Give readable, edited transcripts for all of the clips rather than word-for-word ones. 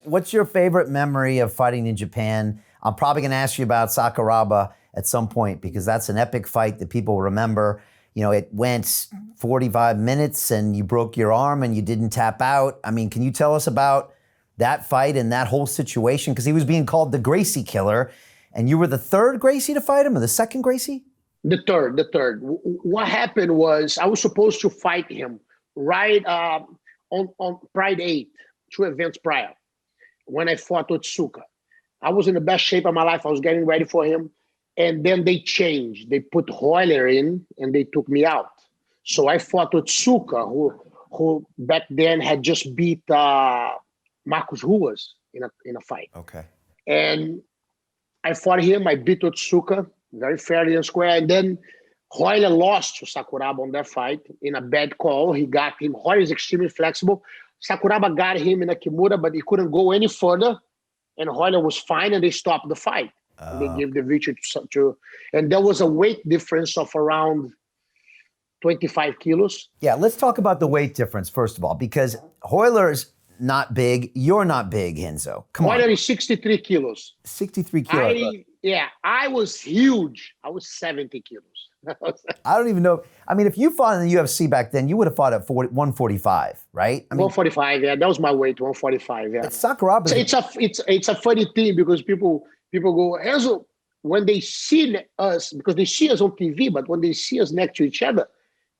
what's your favorite memory of fighting in Japan? I'm probably going to ask you about Sakuraba at some point because that's an epic fight that people remember. You know, it went 45 minutes and you broke your arm and you didn't tap out. I mean, can you tell us about that fight and that whole situation? Because he was being called the Gracie killer, and you were the third Gracie to fight him, or the second Gracie? The third. What happened was I was supposed to fight him right on Pride 8, 2 events prior, when I fought Otsuka. I was in the best shape of my life. I was getting ready for him. And then they changed. They put Royler in and they took me out. So I fought Otsuka, who back then had just beat Marcos Ruas in a fight. Okay. And I fought him. I beat Otsuka very fairly and square. And then Royler lost to Sakuraba on that fight in a bad call. He got him. Royler is extremely flexible. Sakuraba got him in a Kimura, but he couldn't go any further. And Royler was fine, and they stopped the fight. They gave the victory to, and there was a weight difference of around 25 kilos. Yeah, let's talk about the weight difference, first of all, because Royler's not big. You're not big, Renzo. Come on. Royler is 63 kilos. 63 kilos. I was huge. I was 70 kilos. I don't even know. I mean, if you fought in the UFC back then, you would have fought at 145, right? I mean, 145, yeah. That was my weight, 145, yeah. Sakuraba. It's a funny thing because people go, Renzo, when they see us, because they see us on TV, but when they see us next to each other,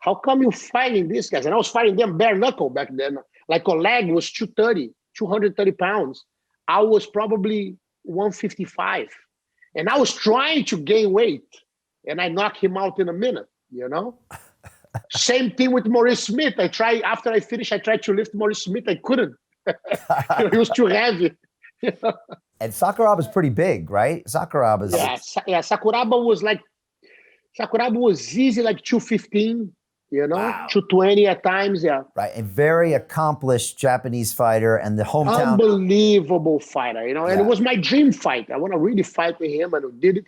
how come you fighting these guys? And I was fighting them bare knuckle back then. Like Oleg was 230 pounds. I was probably 155. And I was trying to gain weight. And I knocked him out in a minute, you know? Same thing with Maurice Smith. After I finished, I tried to lift Maurice Smith. I couldn't. He was too heavy. You know? And Sakuraba's pretty big, right? Sakuraba's... Yeah, Sakuraba was easy, like 215, you know? Wow. 220 at times, yeah. Right, a very accomplished Japanese fighter, and the hometown... Unbelievable fighter, you know? And it was my dream fight. I want to really fight with him, and I did it.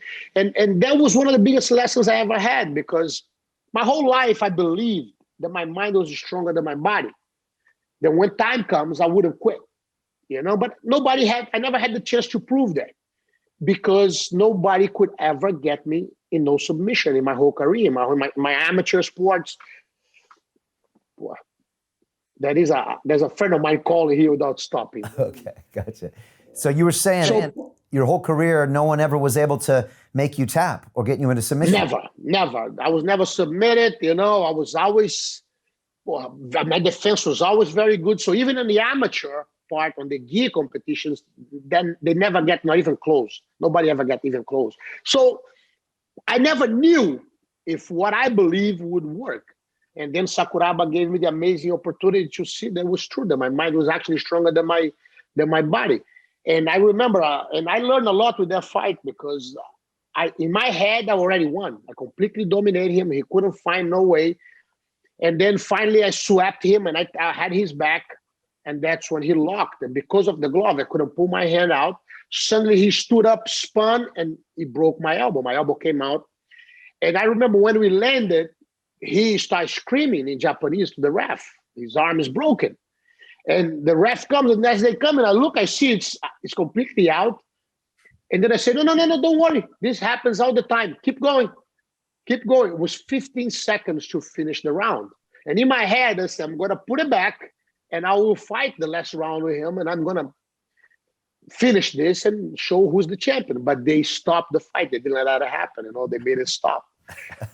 And that was one of the biggest lessons I ever had, because my whole life I believed that my mind was stronger than my body. Then when time comes, I would have quit. You know, but I never had the chance to prove that, because nobody could ever get me in no submission in my whole career, my amateur sports. There's a friend of mine calling here without stopping. Okay, gotcha. So you were saying your whole career, no one ever was able to make you tap or get you into submission? Never. I was never submitted, you know. I was always, my defense was always very good. So even in the amateur part on the gear competitions, then they never get not even close. Nobody ever got even close. So I never knew if what I believed would work. And then Sakuraba gave me the amazing opportunity to see that it was true, that my mind was actually stronger than my body. And I remember, and I learned a lot with that fight, because in my head, I already won. I completely dominated him. He couldn't find no way. And then finally I swept him, and I had his back. And that's when he locked. And because of the glove, I couldn't pull my hand out. Suddenly he stood up, spun, and he broke my elbow. My elbow came out. And I remember when we landed, he started screaming in Japanese to the ref. His arm is broken. And the ref comes, and as they come, and I look, I see it's completely out. And then I said, no, don't worry. This happens all the time. Keep going. Keep going. It was 15 seconds to finish the round. And in my head, I said, I'm going to put it back, and I will fight the last round with him, and I'm going to finish this and show who's the champion. But they stopped the fight. They didn't let that happen. You know, they made it stop.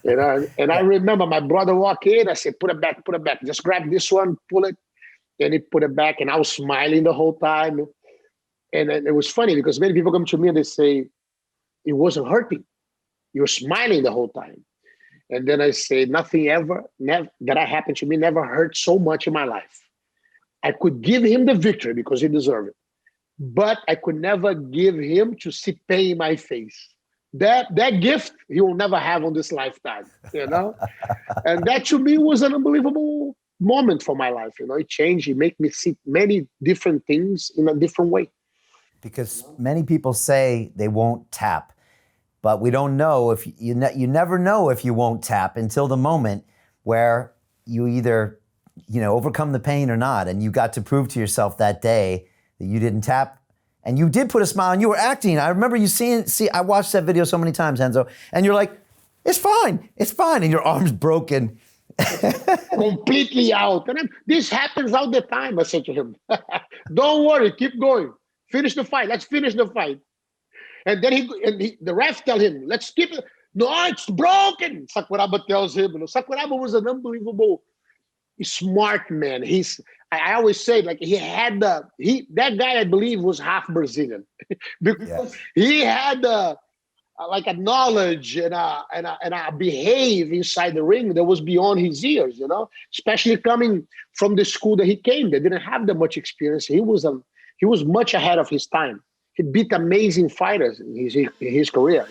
You know, and I remember my brother walked in. I said, put it back. Just grab this one, pull it. And he put it back, and I was smiling the whole time. And it was funny because many people come to me and they say, it wasn't hurting. You were smiling the whole time. And then I say, nothing ever that happened to me never hurt so much in my life. I could give him the victory because he deserved it. But I could never give him to see pain in my face. That gift he will never have on this lifetime, you know? And that to me was an unbelievable moment for my life. You know, it changed. It made me see many different things in a different way. Because many people say they won't tap, but we don't know if you never know if you won't tap until the moment where you either, you know, overcome the pain or not. And you got to prove to yourself that day that you didn't tap. And you did put a smile, and you were acting. I remember you I watched that video so many times, Renzo, and you're like, it's fine, and your arm's broken. Completely out. And this happens all the time, I said to him. Don't worry, keep going. Finish the fight. Let's finish the fight. And then the ref tell him, let's keep it. No, it's broken. Sakuraba tells him. Sakuraba was an unbelievable, smart man. I always say, like, that guy, I believe, was half Brazilian. Because he had like a knowledge and a behave inside the ring that was beyond his years, especially coming from the school that he came. They didn't have that much experience. He was much ahead of his time. He beat amazing fighters in his career,